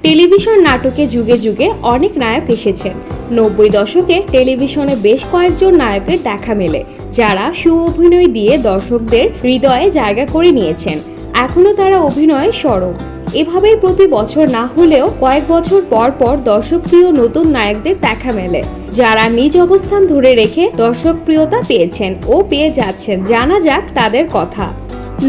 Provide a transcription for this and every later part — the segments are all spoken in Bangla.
টেলিভিশন নাটকে যুগে যুগে অনেক নায়ক এসেছেন। 90 দশকে টেলিভিশনে বেশ কয়েকজন নায়কের দেখা মেলে, যারা সুঅভিনয় দিয়ে দর্শকদের হৃদয়ে জায়গা করে নিয়েছেন। এখনো তারা অভিনয়ে সরব। এভাবেই প্রতি বছর না হলেও কয়েক বছর পর পর দর্শকপ্রিয় নতুন নায়কদের দেখা মেলে, যারা নিজ অবস্থান ধরে রেখে দর্শকপ্রিয়তা পেয়েছেন ও পেয়ে যাচ্ছেন। জানা যাক তাদের কথা।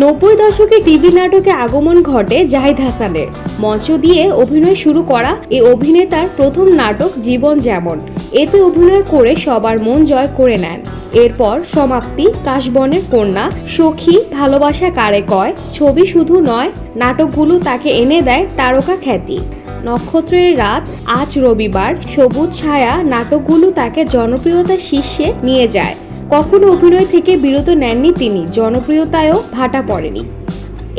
90 দশকে টিভি নাটকে আগমন ঘটে জাহিদ হাসানের। মঞ্চ দিয়ে অভিনয় শুরু করা এই অভিনেতার প্রথম নাটক জীবন যেমন। এতে অভিনয় করে সবার মন জয় করে নেন। এরপর সমাপ্তি, কাশবনের কন্যা, সখী, ভালোবাসা কারে কয়, ছবি শুধু নয়, নাটকগুলো তাকে এনে দেয় তারকা খ্যাতি। নক্ষত্রের রাত, আজ রবিবার, সবুজ ছায়া নাটকগুলো তাকে জনপ্রিয়তার শীর্ষে নিয়ে যায়। কখনো অভিনয় থেকে বিরত নেননি তিনি, জনপ্রিয়তায়ও ভাটা পড়েনি।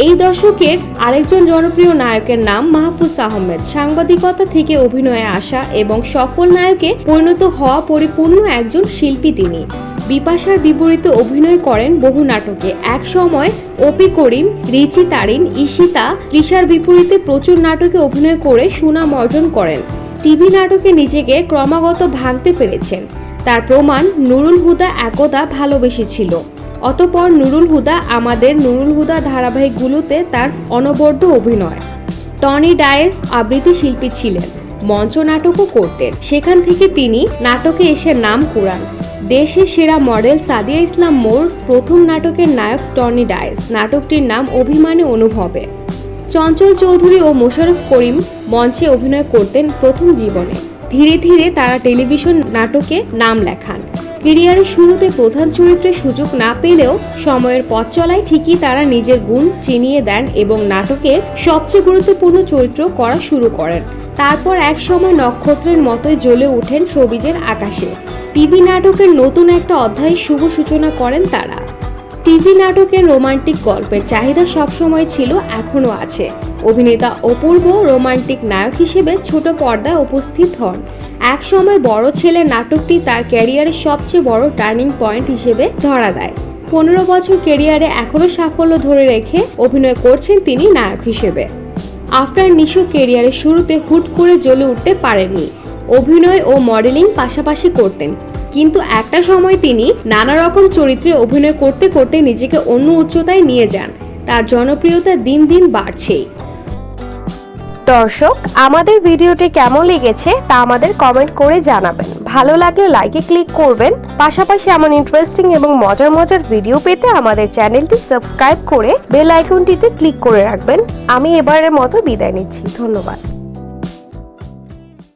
এই দশকের আরেকজন জনপ্রিয় নায়কের নাম মাহফুজ আহমেদ। সাংবাদিকতা থেকে অভিনয়ে আসা এবং সফল নায়কে পরিণত হওয়া পরিপূর্ণ একজন শিল্পী তিনি। বিপাশার বিপরীতে অভিনয় করেন বহু নাটকে। এক সময় অপি করিম, রিচি তারিন, ঈশিতা, তৃষার বিপরীতে প্রচুর নাটকে অভিনয় করে সুনাম অর্জন করেন। টিভি নাটকে নিজেকে ক্রমাগত ভাঙতে পেরেছেন। তার প্রমাণ নুরুল হুদা একদা ভালোবেসেছিল। অতঃপর নুরুল হুদা, আমাদের নুরুল হুদা ধারাবাহিকগুলোতে তার অনবদ্য অভিনয়। টনি ডায়েস আবৃত্তি শিল্পী ছিলেন, মঞ্চ নাটকও করতেন। সেখান থেকে তিনি নাটকে এসে নাম কুড়ান। দেশের সেরা মডেল সাদিয়া ইসলাম মোর প্রথম নাটকের নায়ক টনি ডায়েস। নাটকটির নাম অভিমানী অনুভবে। চঞ্চল চৌধুরী ও মোশাররফ করিম মঞ্চে অভিনয় করতেন প্রথম জীবনে। ধীরে ধীরে তারা টেলিভিশন নাটকে নাম লেখান। ক্যারিয়ারের শুরুতে প্রধান চরিত্রের সুযোগ না পেলেও সময়ের পথ চলায় ঠিকই তারা নিজের গুণ চিনিয়ে দেন এবং নাটকের সবচেয়ে গুরুত্বপূর্ণ চরিত্র করা শুরু করেন। তারপর এক সময় নক্ষত্রের মতোই জ্বলে ওঠেন সবিজের আকাশে। টিভি নাটকের নতুন একটা অধ্যায়ের শুভ সূচনা করেন তারা। টিভি নাটকের রোমান্টিক গল্পের চাহিদা সবসময় ছিল, এখনো আছে। অভিনেতা অপূর্ব রোমান্টিক নায়ক হিসেবে ছোট পর্দায় উপস্থিত হন। এক সময় বড় ছেলে নাটকটি তার ক্যারিয়ারের সবচেয়ে বড় টার্নিং পয়েন্ট হিসেবে ধরা দেয়। 15 বছর ক্যারিয়ারে এখনো সাফল্য ধরে রেখে অভিনয় করছেন তিনি নায়ক হিসেবে। আফটার নিশো ক্যারিয়ারের শুরুতে হুট করে জ্বলে উঠতে পারেননি। অভিনয় ও মডেলিং পাশাপাশি করতেন, কিন্তু একটা সময় তিনি নানা রকম চরিত্রে অভিনয় করতে করতে নিজেকে অন্য উচ্চতায় নিয়ে যান। তার জনপ্রিয়তা দিন দিন বাড়ছেই। দর্শক, আমাদের ভিডিওটি কেমন লেগেছে তা আমাদের কমেন্ট করে জানাবেন। ভালো লাগলে লাইকে ক্লিক করবেন। পাশাপাশি এমন ইন্টারেস্টিং এবং মজার মজার ভিডিও পেতে আমাদের চ্যানেলটি সাবস্ক্রাইব করে বেল আইকনটিতে ক্লিক করে রাখবেন। আমি এবারের মতো বিদায় নিচ্ছি। ধন্যবাদ।